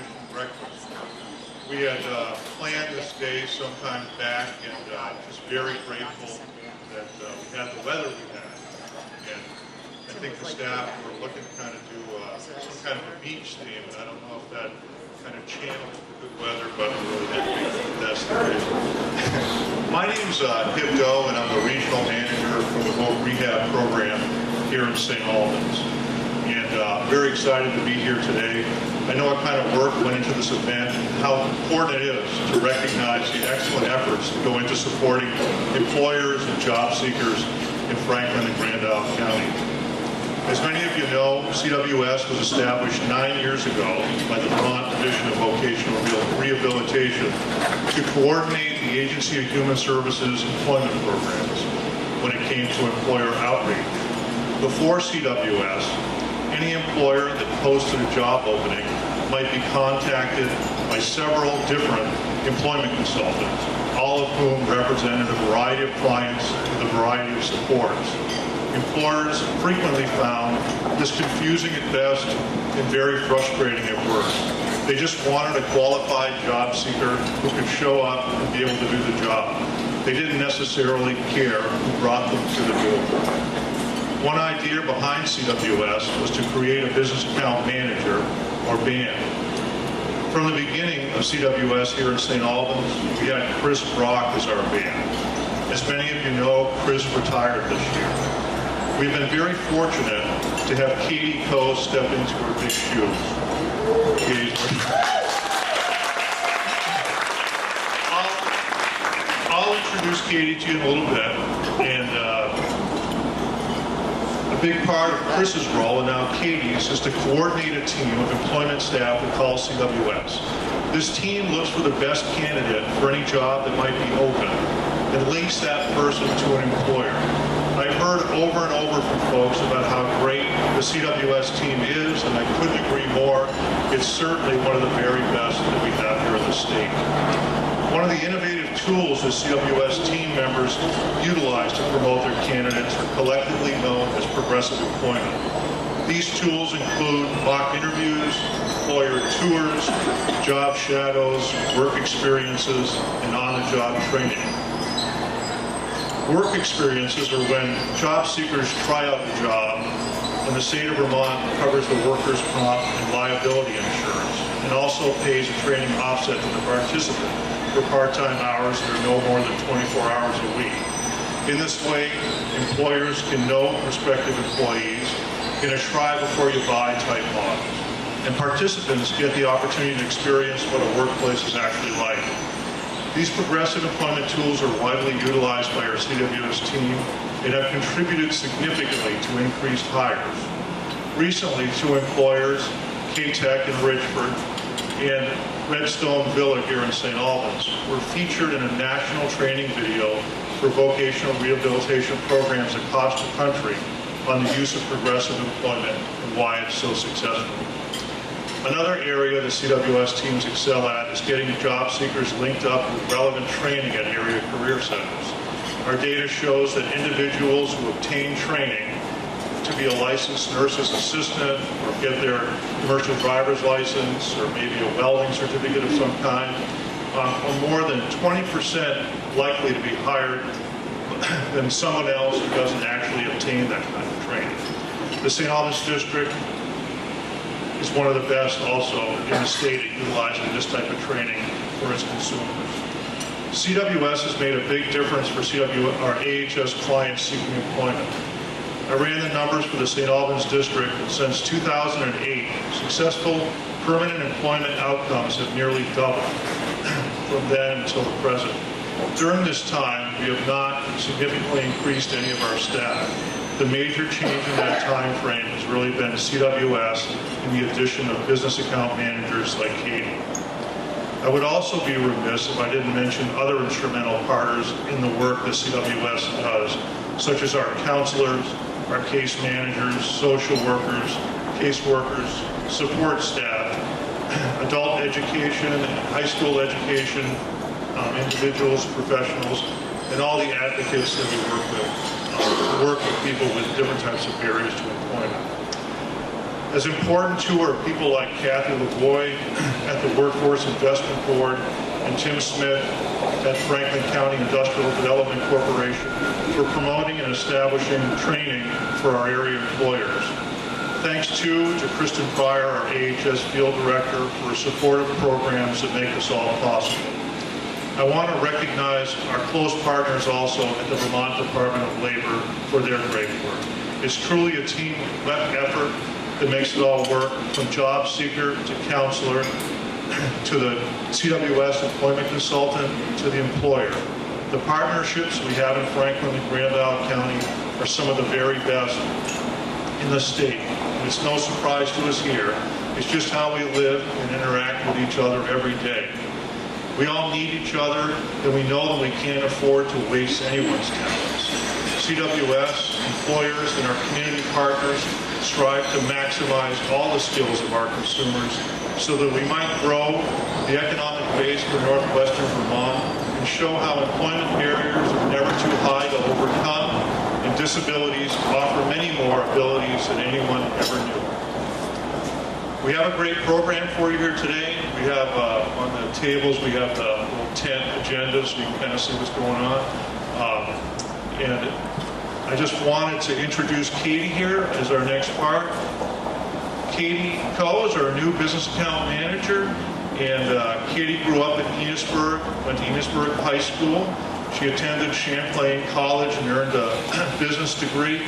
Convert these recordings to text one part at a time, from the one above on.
mission breakfast. We had planned this day sometime back, and just very grateful that we had the weather we had. And I think the staff were looking to kind of do some kind of a beach theme, and I don't know if that kind of channels the good weather, but really that's the case. My name's Hip Doe, and I'm the regional manager for the Vocational Rehab program here in St. Albans. And very excited to be here today. I know what kind of work went into this event and how important it is to recognize the excellent efforts that go into supporting employers and job seekers in Franklin and Grand Isle County. As many of you know, CWS was established 9 years ago by the Vermont Division of Vocational Rehabilitation to coordinate the Agency of Human Services employment programs when it came to employer outreach. Before CWS, any employer that posted a job opening might be contacted by several different employment consultants, all of whom represented a variety of clients with a variety of supports. Employers frequently found this confusing at best and very frustrating at worst. They just wanted a qualified job seeker who could show up and be able to do the job. They didn't necessarily care who brought them to the door. One idea behind CWS was to create a business account manager, or BAM. From the beginning of CWS here in St. Albans, we had Chris Brock as our BAM. As many of you know, Chris retired this year. We've been very fortunate to have Katie Coe step into her big shoes. I'll introduce Katie to you in a little bit, and a big part of Chris's role, and now Katie's, is to coordinate a team of employment staff we call CWS. This team looks for the best candidate for any job that might be open and links that person to an employer. I've heard over and over from folks about how great the CWS team is, and I couldn't agree more. It's certainly one of the very best that we have here in the state. One of the innovative tools that CWS team members utilize to promote their candidates are collectively known as progressive employment. These tools include mock interviews, employer tours, job shadows, work experiences, and on-the-job training. Work experiences are when job seekers try out the job, and the state of Vermont covers the workers' comp and liability insurance, and also pays a training offset to the participant for part-time hours that are no more than 24 hours a week. In this way, employers can know prospective employees in a try-before-you-buy type model, and participants get the opportunity to experience what a workplace is actually like. These progressive employment tools are widely utilized by our CWS team and have contributed significantly to increased hires. Recently, two employers, K-Tech in Ridgeford and Redstone Villa here in St. Albans, were featured in a national training video for vocational rehabilitation programs across the country on the use of progressive employment and why it's so successful. Another area the CWS teams excel at is getting job seekers linked up with relevant training at area career centers. Our data shows that individuals who obtain training to be a licensed nurse's assistant or get their commercial driver's license or maybe a welding certificate of some kind are more than 20% likely to be hired than someone else who doesn't actually obtain that kind of training. The St. Albans District is one of the best also in the state at utilizing this type of training for its consumers. CWS has made a big difference for our AHS clients seeking employment. I ran the numbers for the St. Albans District, and since 2008, successful permanent employment outcomes have nearly doubled from then until the present. During this time, we have not significantly increased any of our staff. The major change in that time frame has really been CWS and the addition of business account managers like Katie. I would also be remiss if I didn't mention other instrumental partners in the work that CWS does, such as our counselors, our case managers, social workers, caseworkers, support staff, adult education, high school education, individuals, professionals, and all the advocates that we work with people with different types of barriers to employment. As important too are people like Kathy LaVoy at the Workforce Investment Board and Tim Smith at Franklin County Industrial Development Corporation for promoting and establishing training for our area employers. Thanks too to Kristen Pryor, our AHS Field Director, for supportive programs that make this all possible. I want to recognize our close partners also at the Vermont Department of Labor for their great work. It's truly a team effort that makes it all work, from job seeker to counselor, to the CWS employment consultant, to the employer. The partnerships we have in Franklin and Grand Isle County are some of the very best in the state. And it's no surprise to us here. It's just how we live and interact with each other every day. We all need each other, and we know that we can't afford to waste anyone's talents. CWS, employers, and our community partners strive to maximize all the skills of our consumers so that we might grow the economic base for northwestern Vermont and show how employment barriers are never too high to overcome, and disabilities offer many more abilities than anyone ever knew. We have a great program for you here today. We have on the tables, we have the little tent agenda so you can kind of see what's going on. And I just wanted to introduce Katie here as our next part. Katie Coe is our new business account manager, and Katie grew up in Enosburg, went to Enosburg High School. She attended Champlain College and earned a business degree.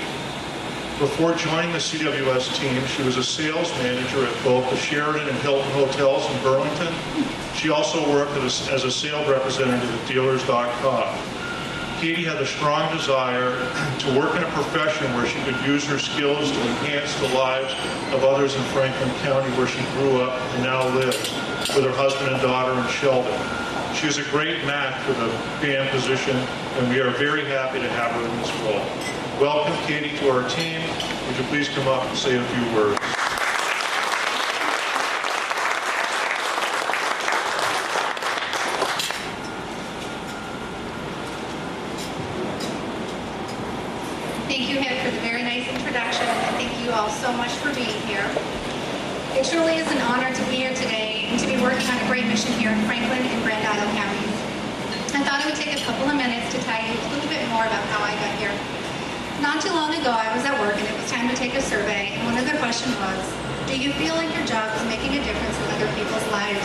Before joining the CWS team, she was a sales manager at both the Sheraton and Hilton hotels in Burlington. She also worked as a sales representative at Dealers.com. Katie had a strong desire to work in a profession where she could use her skills to enhance the lives of others in Franklin County, where she grew up and now lives with her husband and daughter in Sheldon. She is a great match for the BAM position, and we are very happy to have her in this role. Welcome, Katie, to our team. Would you please come up and say a few words? Thank you, Ed, for the very nice introduction, and thank you all so much for being here. It truly is an honor to be here today and to be working on a great mission here in Franklin and Grand Isle counties. I thought I would take a couple of minutes to tell you a little bit more about how I got here. Not too long ago, I was at work and it was time to take a survey, and one of the questions was, do you feel like your job is making a difference in other people's lives?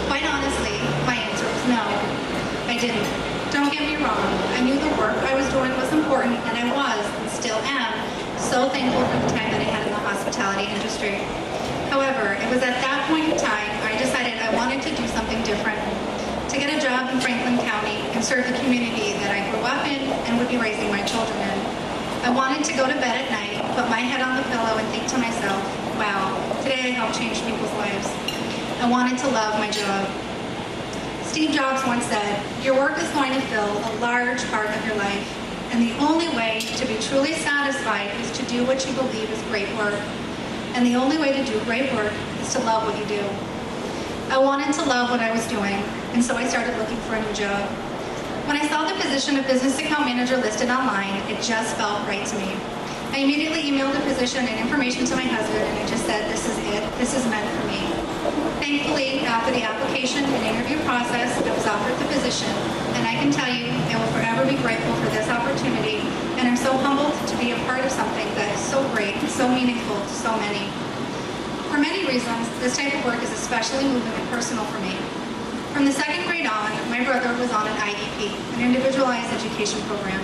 Quite honestly, my answer was no. I didn't. Don't get me wrong, I knew the work I was doing was important, and I was, and still am, so thankful for the time that I had in the hospitality industry. However, it was at that point in time I decided I wanted to do something different, to get a job in Franklin County and serve the community that I grew up in and would be raising my children in. I wanted to go to bed at night, put my head on the pillow and think to myself, wow, today I helped change people's lives. I wanted to love my job. Steve Jobs once said, your work is going to fill a large part of your life, and the only way to be truly satisfied is to do what you believe is great work. And the only way to do great work is to love what you do. I wanted to love what I was doing, and so I started looking for a new job. When I saw the position of business account manager listed online, it just felt right to me. I immediately emailed the position and information to my husband, and I just said, this is it, this is meant for me. Thankfully, after the application and interview process, I was offered the position, and I can tell you, I will forever be grateful for this opportunity, and I'm so humbled to be a part of something that is so great and so meaningful to so many. For many reasons, this type of work is especially moving and personal for me. From the second grade on, my brother was on an IEP, an individualized education program.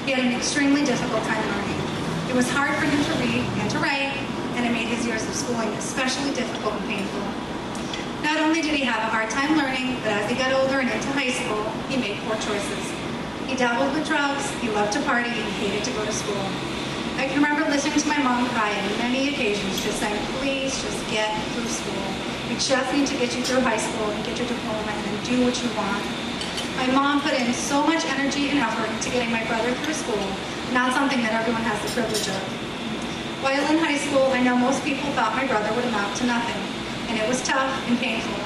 He had an extremely difficult time learning. It was hard for him to read and to write, and it made his years of schooling especially difficult and painful. Not only did he have a hard time learning, but as he got older and into high school, he made poor choices. He dabbled with drugs, he loved to party, and he hated to go to school. I can remember listening to my mom cry on many occasions, just saying, please just get through school. We just need to get you through high school and get your diploma and then do what you want. My mom put in so much energy and effort into getting my brother through school, not something that everyone has the privilege of. While in high school, I know most people thought my brother would amount to nothing, and it was tough and painful.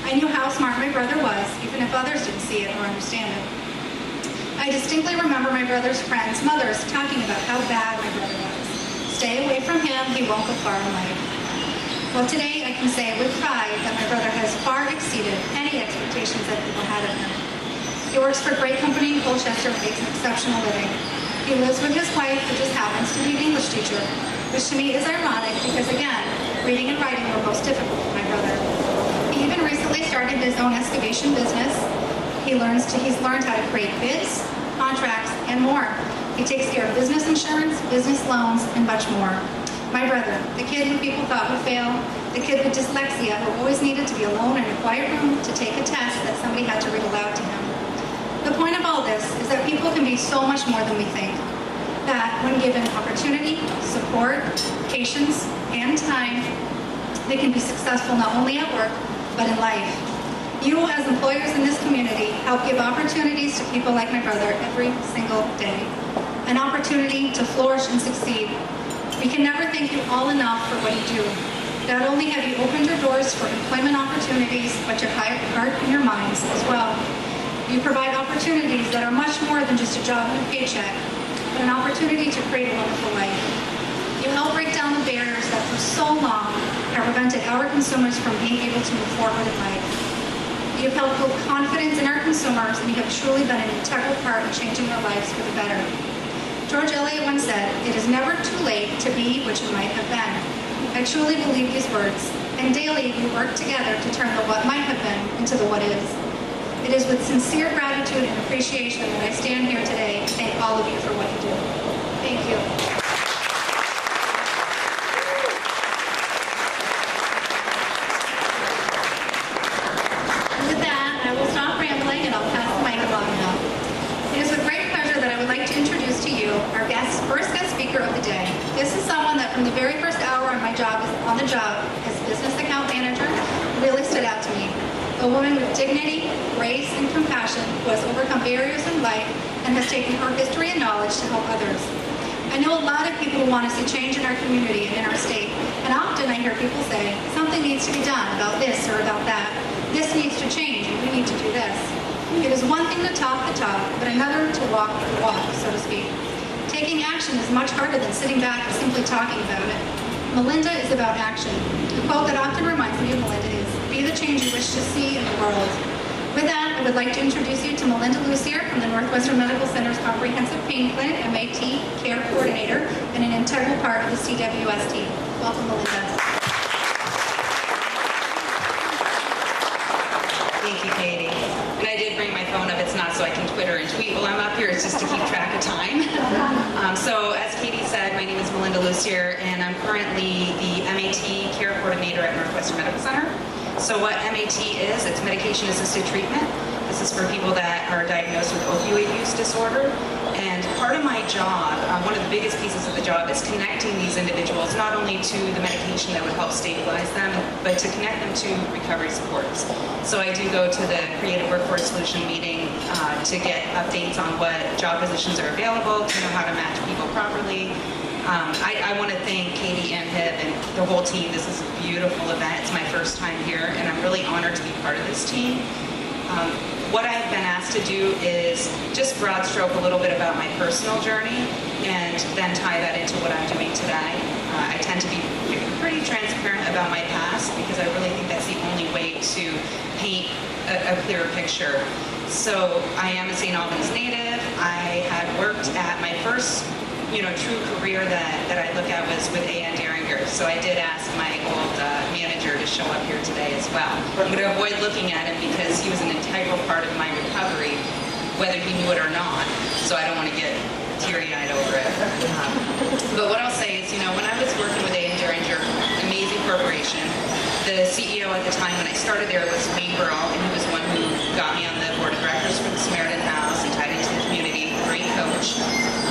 I knew how smart my brother was, even if others didn't see it or understand it. I distinctly remember my brother's friends' mothers talking about how bad my brother was. stay away from him, he won't go far in life. Well, today I can say with pride that my brother has far exceeded any expectations that people had of him. He works for a great company in Colchester and makes an exceptional living. He lives with his wife, who just happens to be an English teacher, which to me is ironic because, again, reading and writing were most difficult for my brother. He even recently started his own excavation business. He's learned how to create bids, contracts, and more. He takes care of business insurance, business loans, and much more. My brother, the kid who people thought would fail, the kid with dyslexia who always needed to be alone in a quiet room to take a test that somebody had to read aloud to him. The point of all this is that people can be so much more than we think. That when given opportunity, support, patience, and time, they can be successful not only at work, but in life. You, as employers in this community, help give opportunities to people like my brother every single day. An opportunity to flourish and succeed. We can never thank you all enough for what you do. Not only have you opened your doors for employment opportunities, but your heart and your minds as well. You provide opportunities that are much more than just a job and a paycheck, but an opportunity to create a wonderful life. You help break down the barriers that for so long have prevented our consumers from being able to move forward in life. You have helped build confidence in our consumers, and you have truly been an integral part in changing their lives for the better. George Eliot once said, "It is never too late to be what you might have been." I truly believe these words, and daily we work together to turn the what might have been into the what is. It is with sincere gratitude and appreciation that I stand here today to thank all of you for what you do. Thank you. With that, I will stop rambling and I'll pass the mic along now. It is with great pleasure that I would like to introduce to you our first guest speaker of the day. This is someone that from the very first hour on the job as business account manager really stood out to me. A woman with dignity, grace, and compassion who has overcome barriers in life and has taken her history and knowledge to help others. I know a lot of people who want to see change in our community and in our state, and often I hear people say, something needs to be done about this or about that. This needs to change, and we need to do this. It is one thing to talk the talk, but another to walk the walk, so to speak. Taking action is much harder than sitting back and simply talking about it. Melinda is about action. The quote that often reminds me of Melinda is, "Be the change you wish to see in the world." With that, I would like to introduce you to Melinda Lucier from the Northwestern Medical Center's Comprehensive Pain Clinic, MAT Care Coordinator, and an integral part of the CWS team. Welcome, Melinda. Thank you, Katie. And I did bring my phone up. It's not so I can Twitter and tweet while I'm up here. It's just to keep track of time. So as Katie said, my name is Melinda Lucier, and I'm currently the MAT Care Coordinator at Northwestern Medical Center. So what MAT is, it's medication-assisted treatment. This is for people that are diagnosed with opioid use disorder. And part of my job, one of the biggest pieces of the job is connecting these individuals not only to the medication that would help stabilize them, but to connect them to recovery supports. So I do go to the Creative Workforce Solution meeting to get updates on what job positions are available, to know how to match people properly. I want to thank Katie and Hib and the whole team. This is a beautiful event. It's my first time here, and I'm really honored to be part of this team. What I've been asked to do is just broad stroke a little bit about my personal journey and then tie that into what I'm doing today. I tend to be pretty transparent about my past because I really think that's the only way to paint a clearer picture. So I am a St. Albans native. I had worked at my first true career that I look at was with A.N. Deringer. So I did ask my old manager to show up here today as well. I'm going to avoid looking at him because he was an integral part of my recovery, whether he knew it or not. So I don't want to get teary-eyed over it. But what I'll say is, when I was working with A.N. Deringer, amazing corporation, the CEO at the time when I started there was Wayne Burrell, and he was one who got me on the board of directors for the Samaritan House and tied into the community, great coach.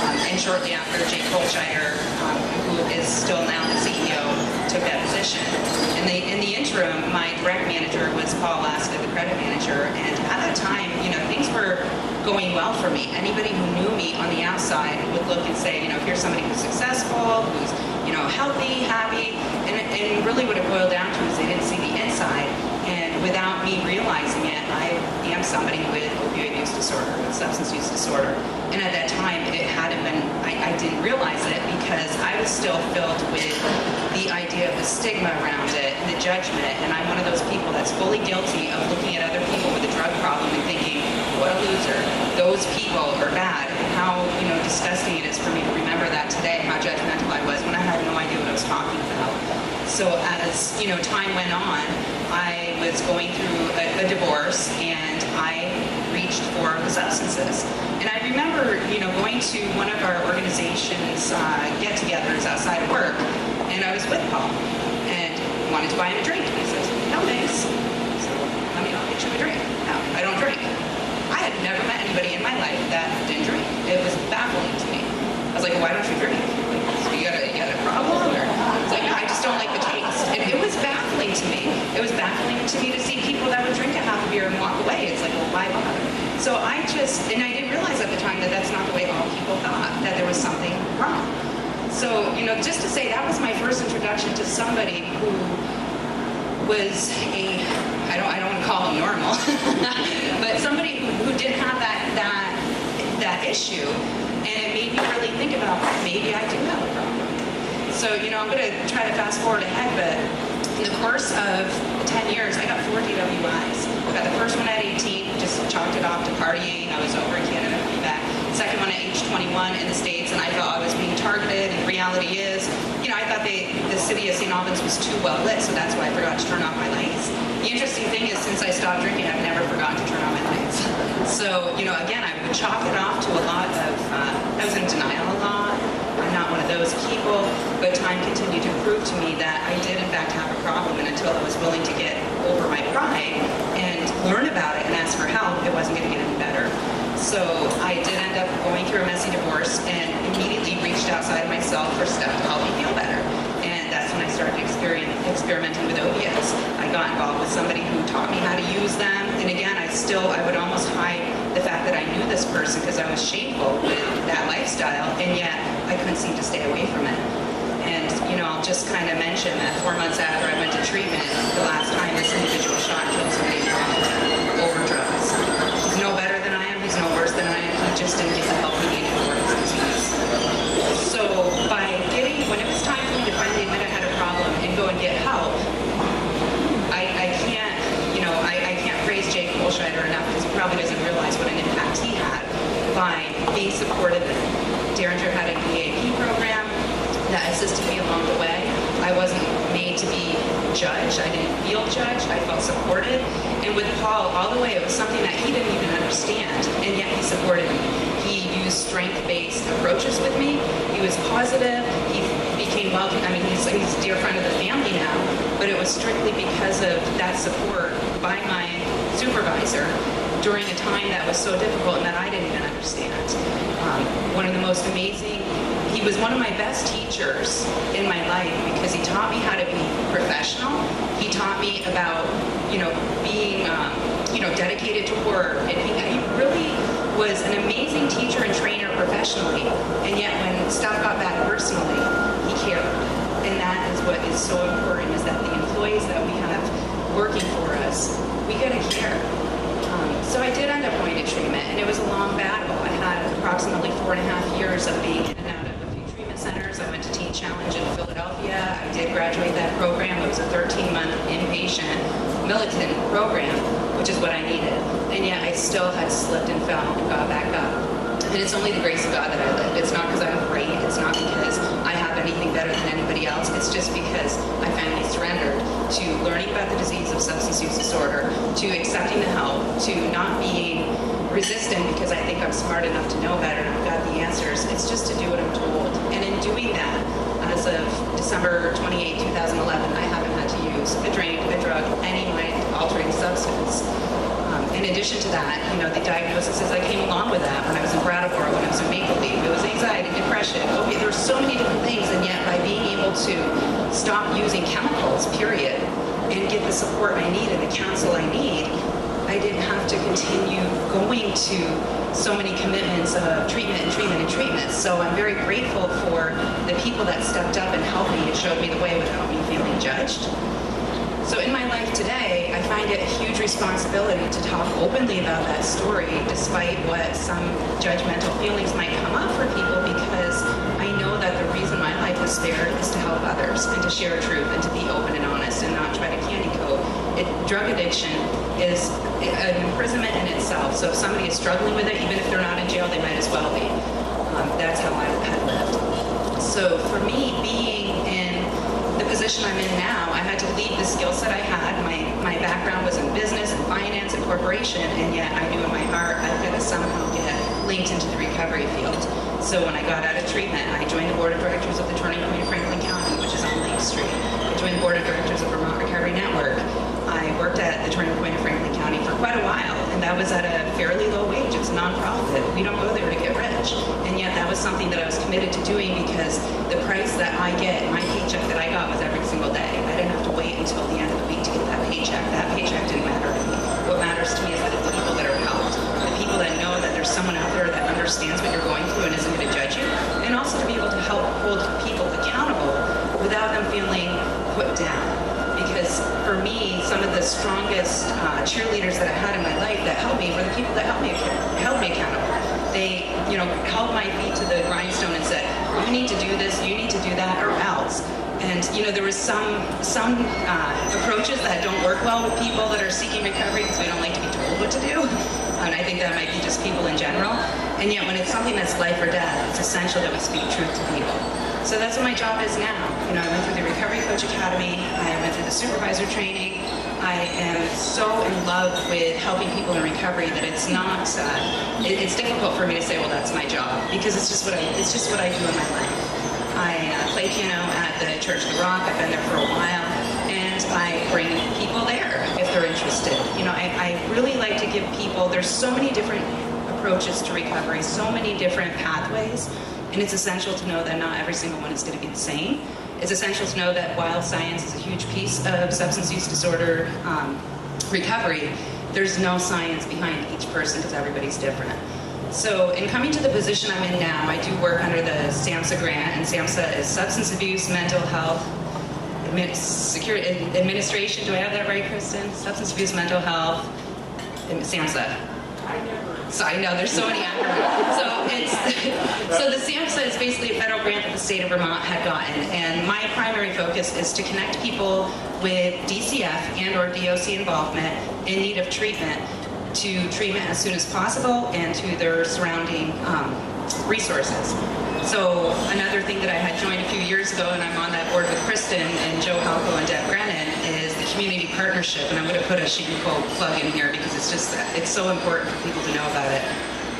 And shortly after, Jay Colchester, who is still now the CEO, took that position. In the interim, my direct manager was Paul Alaska, the credit manager, and at that time, things were going well for me. Anybody who knew me on the outside would look and say, here's somebody who's successful, who's healthy, happy, and really what it boiled down to is they didn't see the inside. And without me realizing it, I am somebody with opioid use disorder, with substance use disorder. And at that time, it hadn't been, I didn't realize it because I was still filled with the idea of the stigma around it, the judgment, and I'm one of those people that's fully guilty of looking at other people with a drug problem and thinking, what a loser. Those people are bad. And how, disgusting it is for me to remember that today, how judgmental I was when I had no idea what I was talking about. So as, time went on, I was going through a divorce and I reached for the substances. And I remember, going to one of our organization's get-togethers outside of work, and I was with Paul and wanted to buy him a drink. And he says, no thanks. So, I'll get you a drink. No, I don't drink. I had never met anybody in my life that didn't drink. It was baffling to me. I was like, why don't you drink? So you got a problem? Or it's like, no, I just don't like the taste. And it was baffling to me. It was baffling to me to see people that would drink a half a beer and walk away. It's like, well, why bother? So I didn't realize at the time that that's not the way all people thought, that there was something wrong. So, just to say that was my first introduction to somebody who was I don't want to call him normal, but somebody who did have that issue, and it made me really think about maybe I do have a problem. So, I'm going to try to fast forward ahead, but in the course of 10 years, I got 4 DWIs. I got the first one at 18, just chalked it off to partying. I was over in Canada, coming back. Second one at age 21 in the States, and I thought I was being targeted, and the reality is, I thought the city of St. Albans was too well lit, so that's why I forgot to turn off my lights. The interesting thing is, since I stopped drinking, I've never forgotten to turn on my lights. So, again, I would chalk it off to a lot of, I was in denial a lot. I'm not one of those people, but time continued to prove to me that I did in fact have a problem, and until I was willing to get over my pride and learn about it and ask for help, it wasn't going to get any better. So I did end up going through a messy divorce and immediately reached outside of myself for stuff to help me feel better. And that's when I started experimenting with opiates. I got involved with somebody who taught me how to use them. And again, I would almost hide the fact that I knew this person because I was shameful with that lifestyle, and yet I couldn't seem to stay away from it. And, I'll just kind of mention that 4 months after I went to treatment, the last time this individual shot killed somebody in Vermont over drugs. He's no better than I am. He's no worse than I am. He just didn't get the help he needed for his disease. So when it was time for me to finally admit I had a problem and go and get help, I can't praise Jake Holscheider enough because he probably doesn't realize what an impact he had by being supportive. Derringer had an EAP program that assisted me along the way. I wasn't made to be judged. I didn't feel judged. I felt supported. And with Paul, all the way, it was something that he didn't even understand, and yet he supported me. He used strength-based approaches with me. He was positive. He became welcoming. He's a dear friend of the family now, but it was strictly because of that support by my supervisor during a time that was so difficult and that I didn't even understand. One of the most amazing, he was one of my best teachers in my life because he taught me how to be professional. He taught me about, being, dedicated to work. And he really was an amazing teacher and trainer professionally. And yet when stuff got bad personally, he cared. And that is what is so important, is that the employees that we have working for us, we gotta care. So I did end up going to treatment, and it was a long battle. I had approximately 4.5 years of being in and out of a few treatment centers. I went to Teen Challenge in Philadelphia. I did graduate that program. It was a 13-month inpatient militant program, which is what I needed. And yet I still had slipped and fell and got back up. And it's only the grace of God that I lived. It's not because I'm great. It's not because I have anything better than anybody else. It's just because I finally surrendered to learning about the disease of substance use disorder, to accepting the help, to not being resistant because I think I'm smart enough to know better and I've got the answers. It's just to do what I'm told. And in doing that, as of December 28, 2011, I haven't had to use a drink, a drug, any mind-altering substance. In addition to that, the diagnoses that came along with that when I was in Brattleboro, when I was in Maple Leaf, it was anxiety, depression. Okay, there were so many different things, and yet by being able to stop using chemicals, period, and get the support I need and the counsel I need, I didn't have to continue going to so many commitments of treatment and treatment and treatment. So I'm very grateful for the people that stepped up and helped me and showed me the way without me feeling judged. So in my life today, I find it a huge responsibility to talk openly about that story, despite what some judgmental feelings might come up for people, because I know that the reason my life was spared is to help others and to share truth and to be open and honest and not try to candy coat. Drug addiction is an imprisonment in itself. So if somebody is struggling with it, even if they're not in jail, they might as well be. That's how I had lived. So for me, being in the position I'm in now, I had to leave the skill set I had. My background was in business and finance and corporation, and yet I knew in my heart I was going to somehow get linked into the recovery field. So when I got out of treatment, I joined the board of directors of the Turning Point of Franklin County, which is on Lake Street. I joined the board of directors of Vermont Recovery Network. I worked at the Turning Point of Franklin County for quite a while, and that was at a fairly low wage. It's a nonprofit. We don't go there to get rich. And yet that was something that I was committed to doing, because the price that I get, my paycheck that I got, was every single day. I didn't have to wait until the end of the week to get that paycheck. That paycheck didn't matter to me. What matters to me is that it's the people that are helped, the people that know that there's someone out there that understands what you're going through and isn't going to judge you, and also to be able to help hold people accountable without them feeling put down. Because for me, some of the strongest cheerleaders that I had in my life that helped me were the people that held me accountable. They, held my feet to the grindstone and said, you need to do this, you need to do that, or else. And there was some approaches that don't work well with people that are seeking recovery, because we don't like to be told what to do. And I think that might be just people in general. And yet when it's something that's life or death, it's essential that we speak truth to people. So that's what my job is now. I went through the Recovery Coach Academy. I went through the supervisor training. I am so in love with helping people in recovery that it's not, it's difficult for me to say, well, that's my job, because it's just what I do in my life. I play piano at the Church of the Rock. I've been there for a while, and I bring people there if they're interested. I really like to give people, there's so many different approaches to recovery, so many different pathways. And it's essential to know that not every single one is going to be the same. It's essential to know that while science is a huge piece of substance use disorder recovery, there's no science behind each person, because everybody's different. So in coming to the position I'm in now, I do work under the SAMHSA grant, and SAMHSA is Substance Abuse, Mental Health, Administration. Do I have that right, Kristen? Substance Abuse, Mental Health, SAMHSA. So I know there's so many acronyms. So the SAMHSA is basically a federal grant that the state of Vermont had gotten, and my primary focus is to connect people with DCF and or DOC involvement in need of treatment to treatment as soon as possible and to their surrounding resources. So another thing that I had joined a few years ago, and I'm on that board with Kristen and Joe Halco and Deb Brennan, is the community partnership. And I'm going to put a Chicago plug in here, because it's so important for people to know about it.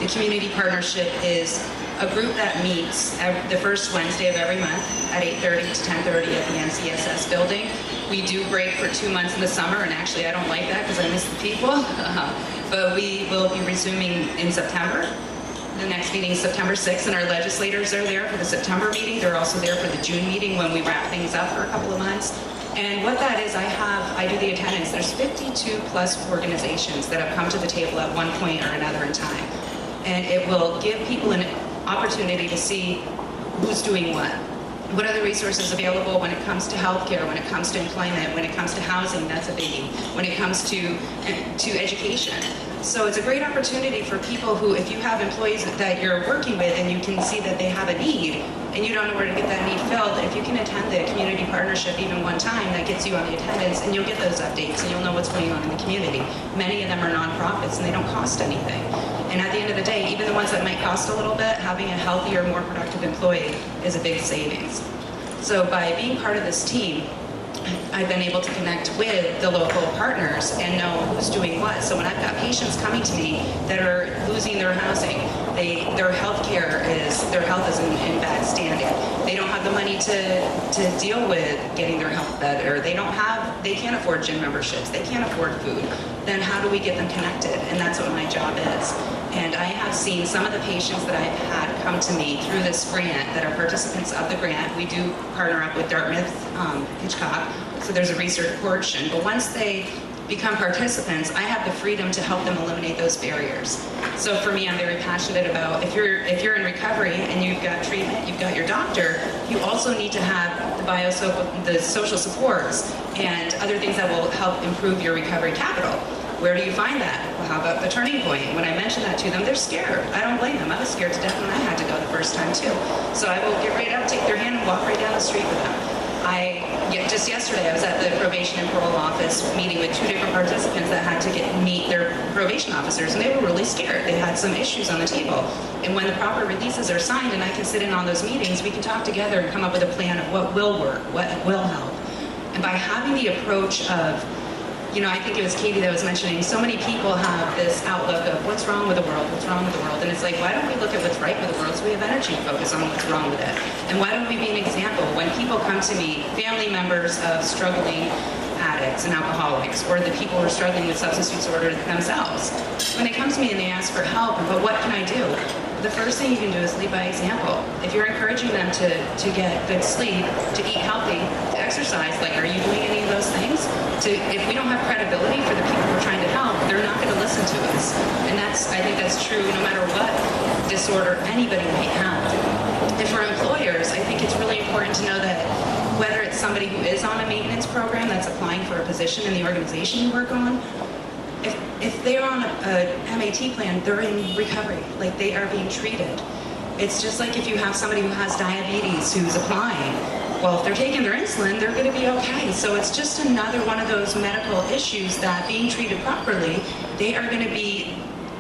The community partnership is a group that meets the first Wednesday of every month at 8:30 to 10:30 at the NCSS building. We do break for 2 months in the summer, and actually I don't like that because I miss the people. But we will be resuming in September. The next meeting is September 6th, and our legislators are there for the September meeting. They're also there for the June meeting when we wrap things up for a couple of months. And what that is, I do the attendance. There's 52 plus organizations that have come to the table at one point or another in time. And it will give people an opportunity to see who's doing what are the resources available when it comes to healthcare, when it comes to employment, when it comes to housing, that's a biggie, when it comes to education. So it's a great opportunity for people who, if you have employees that you're working with and you can see that they have a need and you don't know where to get that need filled, if you can attend the community partnership even one time, that gets you on the attendance, and you'll get those updates and you'll know what's going on in the community. Many of them are nonprofits and they don't cost anything. And at the end of the day, even the ones that might cost a little bit, having a healthier, more productive employee is a big savings. So by being part of this team, I've been able to connect with the local partners and know who's doing what. So when I've got patients coming to me that are losing their housing, their health is in bad standing. They don't have the money to deal with getting their health better. They can't afford gym memberships. They can't afford food. Then how do we get them connected? And that's what my job is. And I have seen some of the patients that I've had come to me through this grant that are participants of the grant. We do partner up with Dartmouth Hitchcock, so there's a research portion. But once they become participants, I have the freedom to help them eliminate those barriers. So for me, I'm very passionate about if you're in recovery and you've got treatment, you've got your doctor, you also need to have the social supports and other things that will help improve your recovery capital. Where do you find that? Well, how about the Turning Point? When I mention that to them, they're scared. I don't blame them. I was scared to death when I had to go the first time too. So I will get right up, take their hand, and walk right down the street with them. Just yesterday, I was at the probation and parole office meeting with 2 different participants that had to meet their probation officers, and they were really scared. They had some issues on the table. And when the proper releases are signed and I can sit in on those meetings, we can talk together and come up with a plan of what will work, what will help. And by having the approach of, I think it was Katie that was mentioning, so many people have this outlook of what's wrong with the world, what's wrong with the world, and it's like, why don't we look at what's right with the world so we have energy to focus on what's wrong with it? And why don't we be an example? When people come to me, family members of struggling addicts and alcoholics, or the people who are struggling with substance use disorder themselves, when they come to me and they ask for help, but what can I do? The first thing you can do is lead by example. If you're encouraging them to get good sleep, to eat healthy, to exercise, like, are you doing any of those things? If we don't have credibility for the people we're trying to help, they're not going to listen to us. And I think that's true no matter what disorder anybody might have. And for employers, I think it's really important to know that whether it's somebody who is on a maintenance program that's applying for a position in the organization you work on, if they're on a MAT plan, they're in recovery, like they are being treated. It's just like if you have somebody who has diabetes who's applying, well, if they're taking their insulin, they're going to be okay. So it's just another one of those medical issues that being treated properly, they are going to be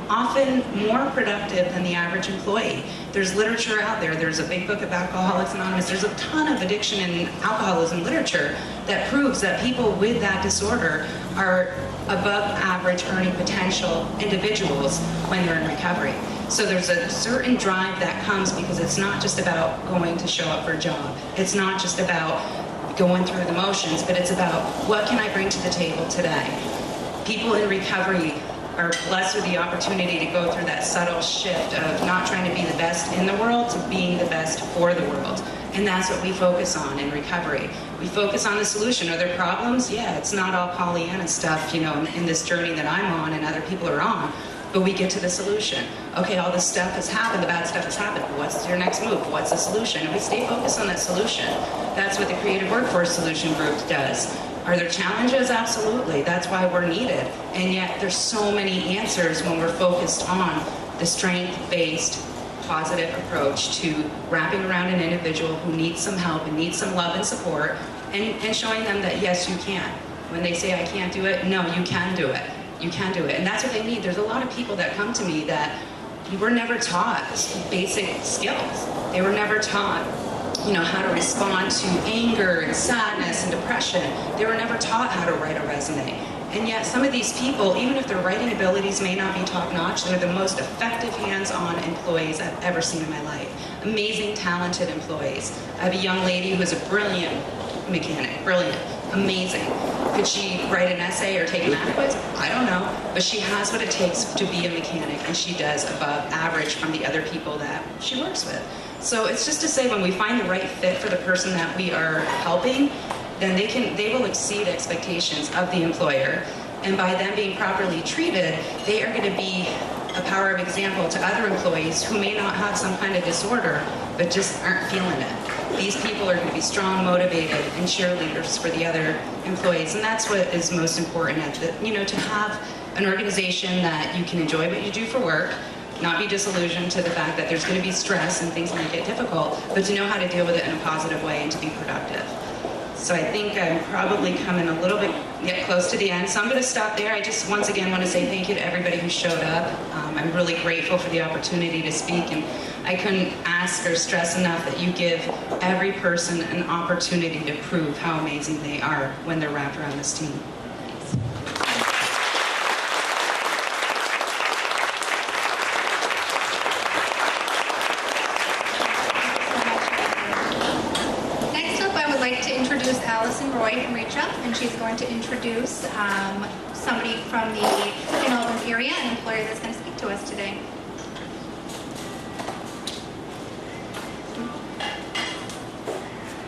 often more productive than the average employee. There's literature out there. There's a big book of Alcoholics Anonymous. There's a ton of addiction and alcoholism literature that proves that people with that disorder are above average earning potential individuals when they're in recovery. So there's a certain drive that comes because it's not just about going to show up for a job. It's not just about going through the motions, but it's about what can I bring to the table today? People in recovery are blessed with the opportunity to go through that subtle shift of not trying to be the best in the world to being the best for the world. And that's what we focus on in recovery. We focus on the solution. Are there problems? Yeah, it's not all Pollyanna stuff, in this journey that I'm on and other people are on, but we get to the solution. Okay, all this stuff has happened, the bad stuff has happened. What's your next move? What's the solution? And we stay focused on that solution. That's what the Creative Workforce Solution Group does. Are there challenges? Absolutely. That's why we're needed. And yet there's so many answers when we're focused on the strength-based positive approach to wrapping around an individual who needs some help and needs some love and support and showing them that yes, you can. When they say I can't do it, no, you can do it. You can do it. And that's what they need. There's a lot of people that come to me that were never taught basic skills. They were never taught how to respond to anger and sadness and depression. They were never taught how to write a resume. And yet some of these people, even if their writing abilities may not be top-notch, they're the most effective hands-on employees I've ever seen in my life. Amazing, talented employees. I have a young lady who's a brilliant mechanic, brilliant, amazing. Could she write an essay or take a math quiz? I don't know, but she has what it takes to be a mechanic, and she does above average from the other people that she works with. So it's just to say when we find the right fit for the person that we are helping, then they will exceed expectations of the employer. And by them being properly treated, they are going to be a power of example to other employees who may not have some kind of disorder, but just aren't feeling it. These people are going to be strong, motivated, and cheerleaders for the other employees. And that's what is most important, to have an organization that you can enjoy what you do for work, not be disillusioned to the fact that there's going to be stress and things might get difficult, but to know how to deal with it in a positive way and to be productive. So I think I'm probably coming a little bit close to the end. So I'm going to stop there. I just once again want to say thank you to everybody who showed up. I'm really grateful for the opportunity to speak, and I couldn't ask or stress enough that you give every person an opportunity to prove how amazing they are when they're wrapped around this team. And she's going to introduce somebody from the Albans area, an employer that's going to speak to us today.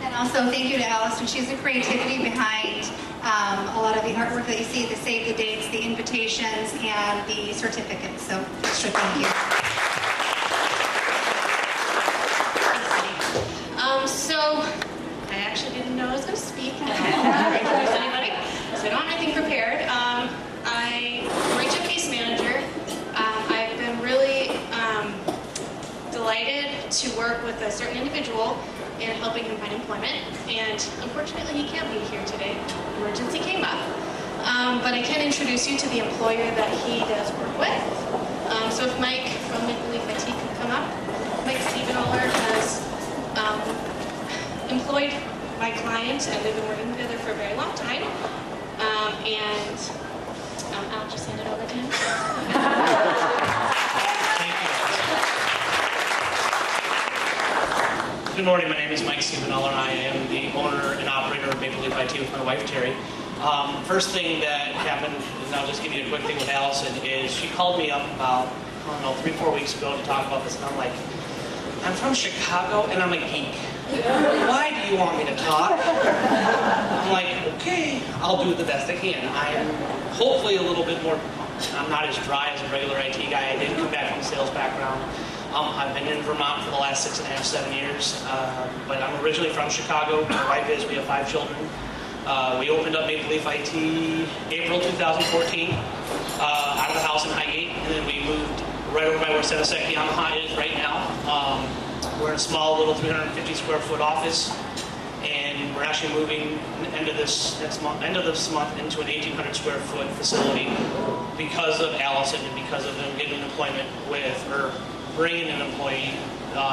And Also, thank you to Allison. She's the creativity behind a lot of the artwork that you see, the save the dates, the invitations, and the certificates. So, extra thank you. So, I actually didn't know I was going to speak. I don't introduce anybody, so I don't have anything prepared. I'm region case manager. I've been really delighted to work with a certain individual in helping him find employment, and unfortunately he can't be here today. Emergency came up. But I can introduce you to the employer that he does work with. So if Mike from Maple Leaf IT could come up. Mike Steven-Oller has employed my client, and they've been working together for a very long time. And I'll just hand it over to him. Good morning, my name is Mike Steven-Oller. I am the owner and operator of Maple Leaf IT with my wife, Terry. First thing that happened, and I'll just give you a quick thing with Allison, is she called me up about, I don't know, 3-4 weeks ago to talk about this, and I'm like, I'm from Chicago and I'm a geek. Why do you want me to talk? I'm like, okay, I'll do the best I can. I am hopefully a little bit more, I'm not as dry as a regular IT guy. I did come back from a sales background. I've been in Vermont for the last 6.5, 7 years, but I'm originally from Chicago. My wife is, we have 5 children. We opened up Maple Leaf IT April 2014 out of the house in Highgate, and then we moved right over by where Senesec Yamaha is right now. We're in a small little 350 square foot office, and we're actually moving end of this month into an 1,800 square foot facility because of Allison and because of them getting employment with her. Bringing an employee.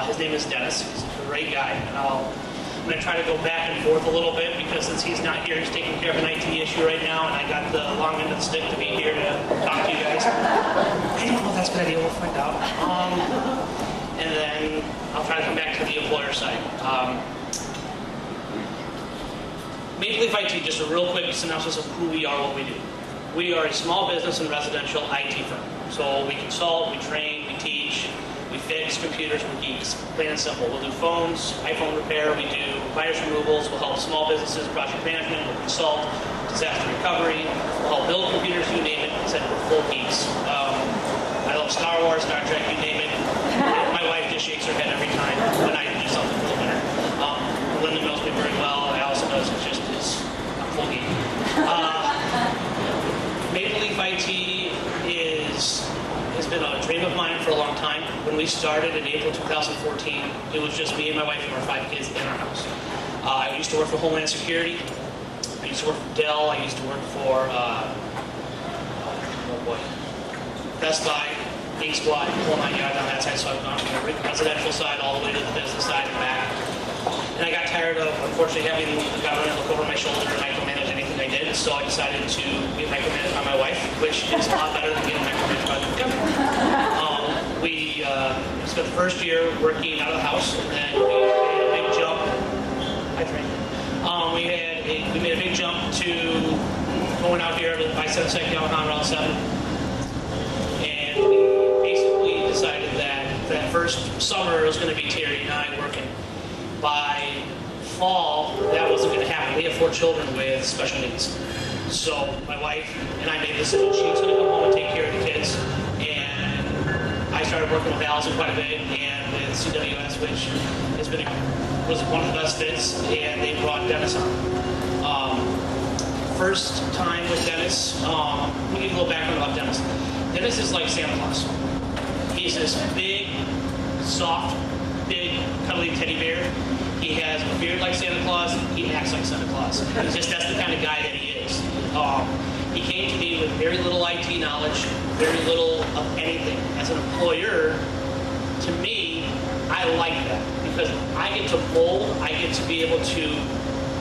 His name is Dennis. He's a great guy. And I'm going to try to go back and forth a little bit because since he's not here, he's taking care of an IT issue right now, and I got the long end of the stick to be here to talk to you guys. I don't know if that's a good idea. We'll find out. And then I'll try to come back to the employer side. Maple Leaf IT, just a real quick synopsis of who we are, what we do. We are a small business and residential IT firm. So we consult, we train, we teach, we fix computers, we're geeks, plain and simple. We'll do phones, iPhone repair, we do virus removals, we'll help small businesses, project management, we'll consult, disaster recovery, we'll help build computers, you name it, except we're full geeks. I love Star Wars, Star Trek, you name it. My wife just shakes her head every time when I do something for the winter. Linda knows me very well, Allison knows it's just, I'm full geek. Maple Leaf IT has been a dream of mine for a long time. When we started in April 2014, it was just me and my wife and our 5 kids in our house. I used to work for Homeland Security. I used to work for Dell. I used to work for, Best Buy, Geek Squad, whole 9 yards on that side. So I've gone from the residential side all the way to the business side and back. And I got tired of, unfortunately, having the government look over my shoulder and micromanage anything I did, so I decided to get micromanaged by my wife, which is a lot better than getting micromanaged by the government. We spent the first year working out of the house, and then we made a big jump. Hi, Frank. We made a big jump to going out here to buy Senesec Yamaha Route 7, and we basically decided that first summer it was going to be Terry and I working. By fall, that wasn't going to happen. We have 4 children with special needs. So my wife and I made the decision she was going to come home and take care of the kids. And I started working with Allison quite a bit and with CWS, which was one of the best fits, and they brought Dennis on. First time with Dennis, we need a little background about Dennis. Dennis is like Santa Claus. He's this big, soft, big, cuddly teddy bear. He has a beard like Santa Claus. He acts like Santa Claus. That's the kind of guy that he is. He came to me with very little IT knowledge, very little of anything. As an employer, to me, I like that because I get to mold. I get to be able to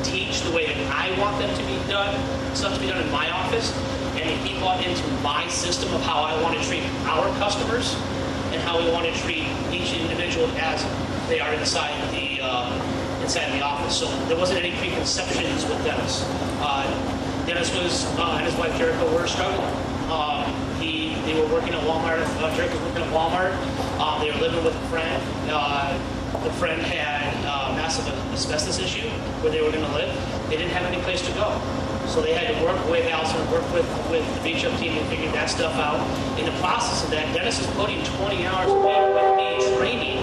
teach the way that I want them to be done, stuff to be done in my office, and he bought into my system of how I want to treat our customers and how we want to treat each individual as they are inside the office. So there wasn't any preconceptions with Dennis. Dennis was and his wife Jericho were struggling. They were working at Walmart. Jericho was working at Walmart. They were living with a friend. The friend had massive asbestos issue where they were going to live, they didn't have any place to go. So they had to work with Allison, work with the beach up team and figure that stuff out. In the process of that, Dennis is putting 20 hours a week with me training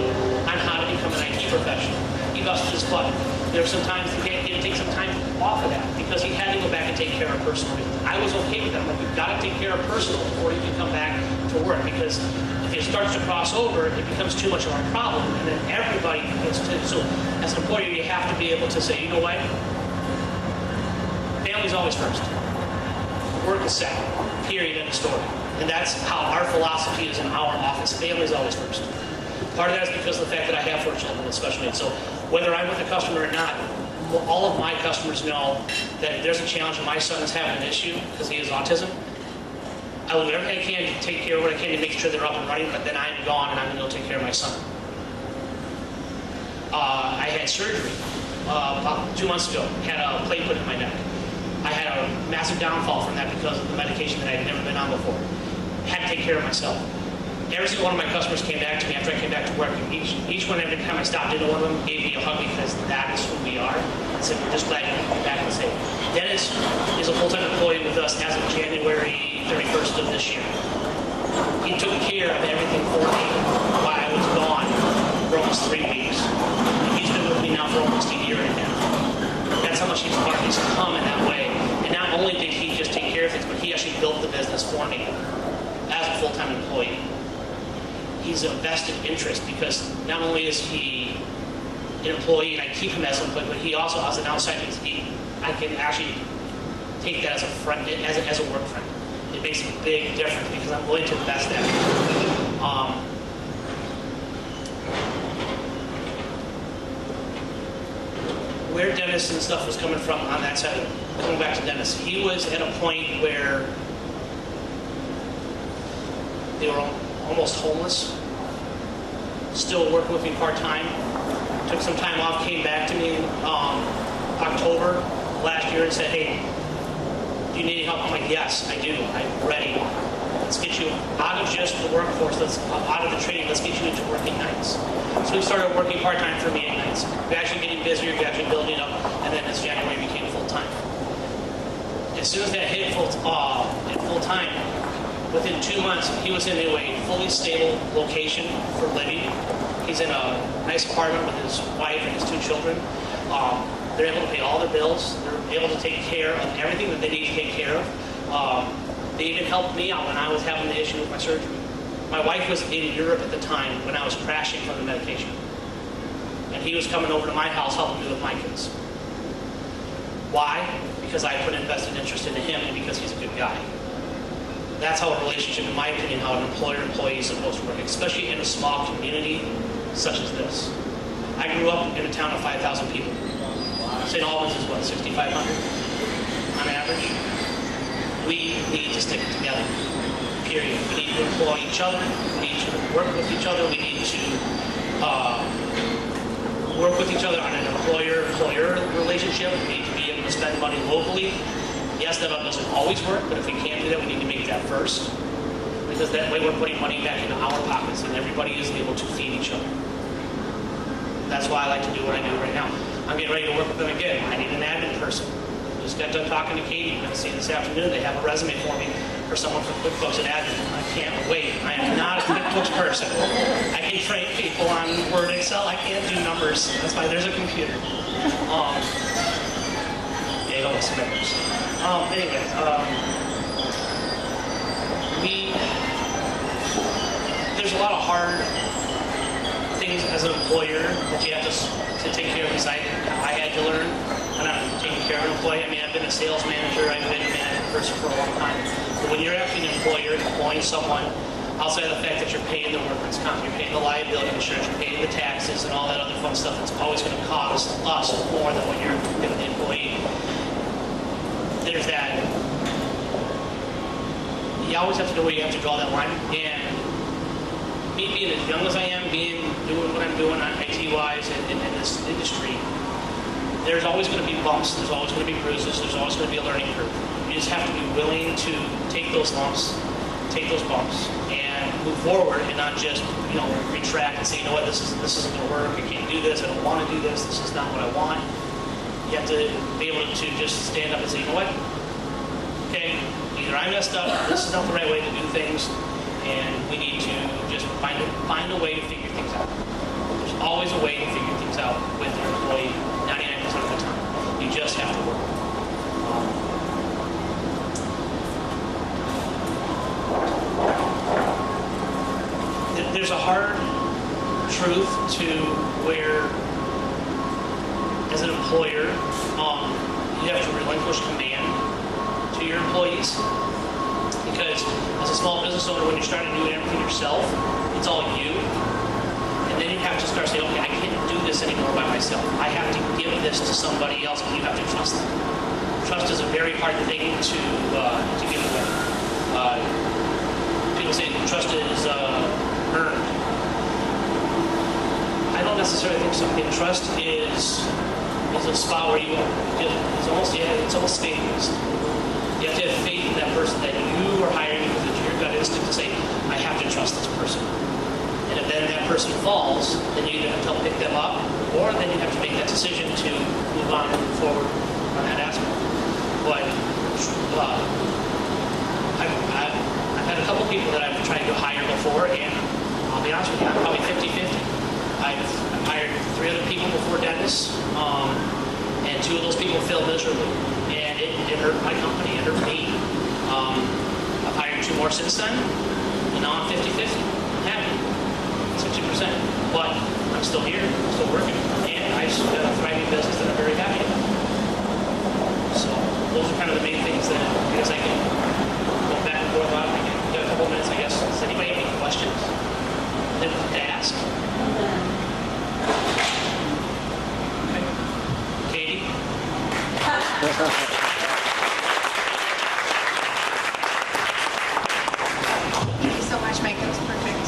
on how to become an IT professional. He busted his butt. There were some times he had to take some time off of that because he had to go back and take care of personal reasons. I was okay with that. I'm like, you've got to take care of personal before you can come back to work, because if it starts to cross over, it becomes too much of a problem, and then everybody gets to. So as an employer, you have to be able to say, you know what? Family's always first. Work is second. Period. End of story. And that's how our philosophy is in our office. Family's always first. Part of that is because of the fact that I have 4 children with special needs. So whether I'm with a customer or not, all of my customers know that if there's a challenge and my son is having an issue because he has autism, I will do everything I can to take care of what I can to make sure they're up and running, but then I'm gone and I'm going to go take care of my son. I had surgery about 2 months ago. Had a plate put in my neck. I had a massive downfall from that because of the medication that I had never been on before. Had to take care of myself. Every single one of my customers came back to me after I came back to work, and each one, every time I stopped into one of them, gave me a hug because that is who we are. And said, we're just glad you can be back and safe. Dennis is a full-time employee with us as of January 31st of this year. He took care of everything for me while I was gone for almost 3 weeks. And he's been with me now for almost a year and a half. That's how much he's come in that way. And not only did he just take care of things, but he actually built the business for me as a full-time employee. He's a vested interest because not only is he an employee and I keep him as an employee, but he also has an outside. I can actually take that as a friend, as a work friend. It makes a big difference because I'm willing to invest that. Where Dennis and stuff was coming from on that side, going back to Dennis, he was at a point where they were almost homeless, still working with me part-time. Took some time off, came back to me in October last year and said, hey, do you need any help? I'm like, yes, I do. I'm ready. Let's get you out of just the workforce, out of the training, let's get you into working nights. So we started working part-time for me at nights. We're actually getting busier, we're actually building up, and then this January we became full-time. As soon as that hit full-time, within 2 months, he was in a fully stable location for living. He's in a nice apartment with his wife and his 2 children. They're able to pay all their bills. They're able to take care of everything that they need to take care of. They even helped me out when I was having the issue with my surgery. My wife was in Europe at the time when I was crashing from the medication. And he was coming over to my house helping me with my kids. Why? Because I put invested interest into him and because he's a good guy. That's how a relationship, in my opinion, how an employer-employee is supposed to work, especially in a small community such as this. I grew up in a town of 5,000 people. St. Albans is what, 6,500 on average? We need to stick together, period. We need to employ each other. We need to work with each other. We need to work with each other on an employer-employer relationship. We need to be able to spend money locally. Yes, that doesn't always work, but if we can't do that, we need to make that first. Because that way we're putting money back into our pockets and everybody is able to feed each other. That's why I like to do what I do right now. I'm getting ready to work with them again. I need an admin person. Just got done talking to Katie. I'm going to see this afternoon. They have a resume for me for someone from QuickBooks and admin. I can't wait. I am not a QuickBooks person. I can train people on Word, Excel. I can't do numbers. That's why there's a computer. Yeah, don't listen to numbers. Anyway, there's a lot of hard things as an employer that you have to take care of. Because I had to learn when I'm taking care of an employee. I mean, I've been a sales manager, I've been a management person for a long time. But when you're actually an employer employing someone, outside of the fact that you're paying the workman's comp, you're paying the liability insurance, you're paying the taxes and all that other fun stuff that's always going to cost us more than what you're giving the employee. There's that. You always have to know where you have to draw that line. And me being as young as I am, doing what I'm doing on IT-wise in this industry, there's always going to be bumps, there's always going to be bruises, there's always going to be a learning curve. You just have to be willing to take those lumps take those bumps and move forward and not just, retract and say, you know what, this isn't going to work. I can't do this. I don't want to do this. This is not what I want. You have to be able to just stand up and say, you know what, okay, either I messed up, this is not the right way to do things, and we need to just find a way to figure things out. There's always a way to figure things out with your employee 99% of the time. You just have to work. There's a hard truth to where, as an employer, you have to relinquish command to your employees. Because as a small business owner, when you're starting doing everything yourself, it's all you. And then you have to start saying, okay, I can't do this anymore by myself. I have to give this to somebody else, and you have to trust them. Trust is a very hard thing to give away. People say trust is earned. I don't necessarily think so. I think trust is a spot where it's almost faith-based. You have to have faith in that person that you are hiring because it's your gut instinct to say, I have to trust this person. And if then that person falls, then you either have to pick them up, or then you have to make that decision to move on and move forward on that aspect. But I've had a couple people that I've tried to hire before, and I'll be honest with you, I'm probably 50-50. I've hired 3 other people before Dennis, and 2 of those people failed miserably. And it hurt my company, it hurt me. I've hired 2 more since then, and now I'm 50-50. I'm happy, 60%. But I'm still here, I'm still working, and I've got a thriving business that I'm very happy about. So those are kind of the main things that I guess I can go back and forth about. I can get a couple minutes, I guess. Does anybody have any questions to ask? Okay. Katie? Thank you so much, Mike. That was perfect.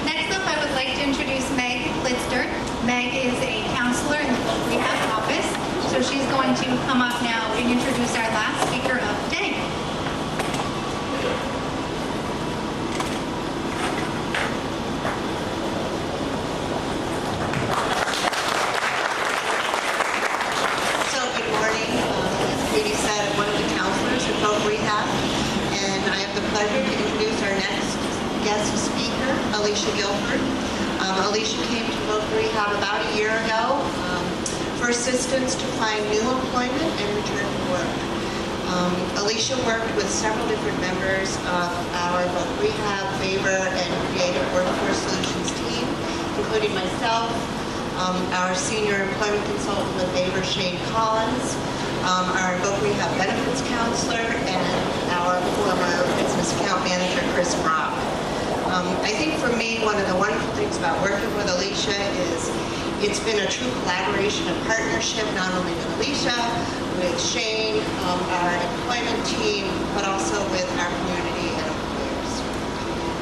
Next up, I would like to introduce Meg Litzter. Meg is a counselor in the rehab office, so she's going to come up now and introduce our last speaker of the day. So good morning. As Katie said, I'm one of the counselors at Vocational Rehab, and I have the pleasure to introduce our next guest speaker, Alicia Guilford. Alicia came to Vocational Rehab about a year ago for assistance to find new employment and return to work. Alicia worked with several different members of our Vocational Rehab, Favor, and Creative Workforce Solutions team, including myself, our senior employment consultant with Favor, Shane Collins, our Vocational Rehab benefits counselor, and our former business account manager, Chris Brock. I think for me, one of the wonderful things about working with Alicia is it's been a true collaboration and partnership, not only with Alicia, with Shane, our employment team, but also with our community and employers.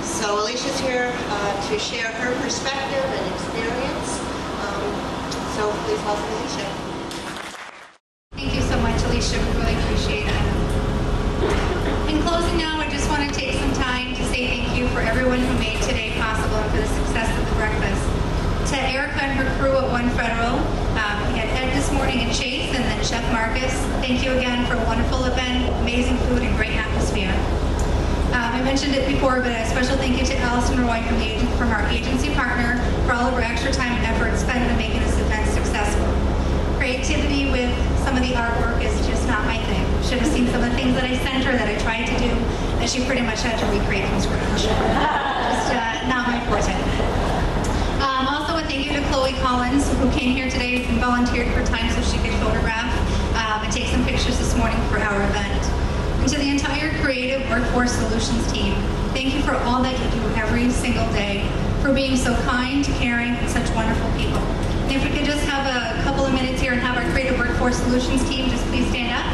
So Alicia's here to share her perspective and experience. So please welcome Alicia. Thank you so much, Alicia. We really appreciate it. In closing now, I just want to take some time to say thank you for everyone who made today possible and for the success of the breakfast. To Erica and her crew at One Federal, we had Ed this morning and Chase, and then Chef Marcus. Thank you again for a wonderful event, amazing food, and great atmosphere. I mentioned it before, but a special thank you to Allison Roy from our agency partner for all of her extra time and effort spent in making this event successful. Creativity with some of the artwork is just not my thing. Should have seen some of the things that I sent her that I tried to do that she pretty much had to recreate from scratch. Just not my forte. Also a thank you to Chloe Collins, who came here today and volunteered her time so she could photograph and take some pictures this morning for our event. And to the entire Creative Workforce Solutions team, thank you for all that you do every single day, for being so kind, caring, and such wonderful people. And if we could just have a couple of minutes here and have our Creative Workforce Solutions team just please stand up.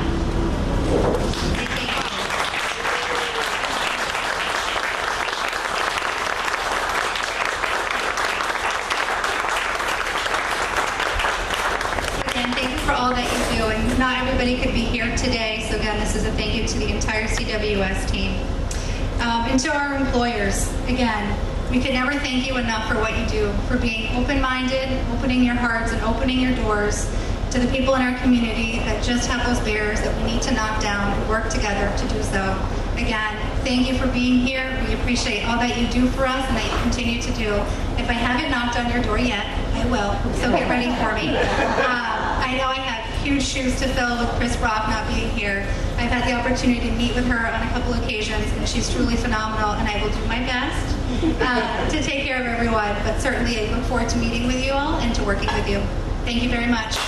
Again, thank you for all that you do. And not everybody could be here today, so again, this is a thank you to the entire CWS team. And to our employers, again, we can never thank you enough for what you do, for being open-minded, opening your hearts and opening your doors to the people in our community that just have those barriers that we need to knock down and work together to do so. Again, thank you for being here. We appreciate all that you do for us and that you continue to do. If I haven't knocked on your door yet, I will, so get ready for me. I know I have huge shoes to fill with Chris Brock not being here. I've had the opportunity to meet with her on a couple occasions, and she's truly phenomenal, and I will do my best to take care of everyone, but certainly I look forward to meeting with you all and to working with you. Thank you very much.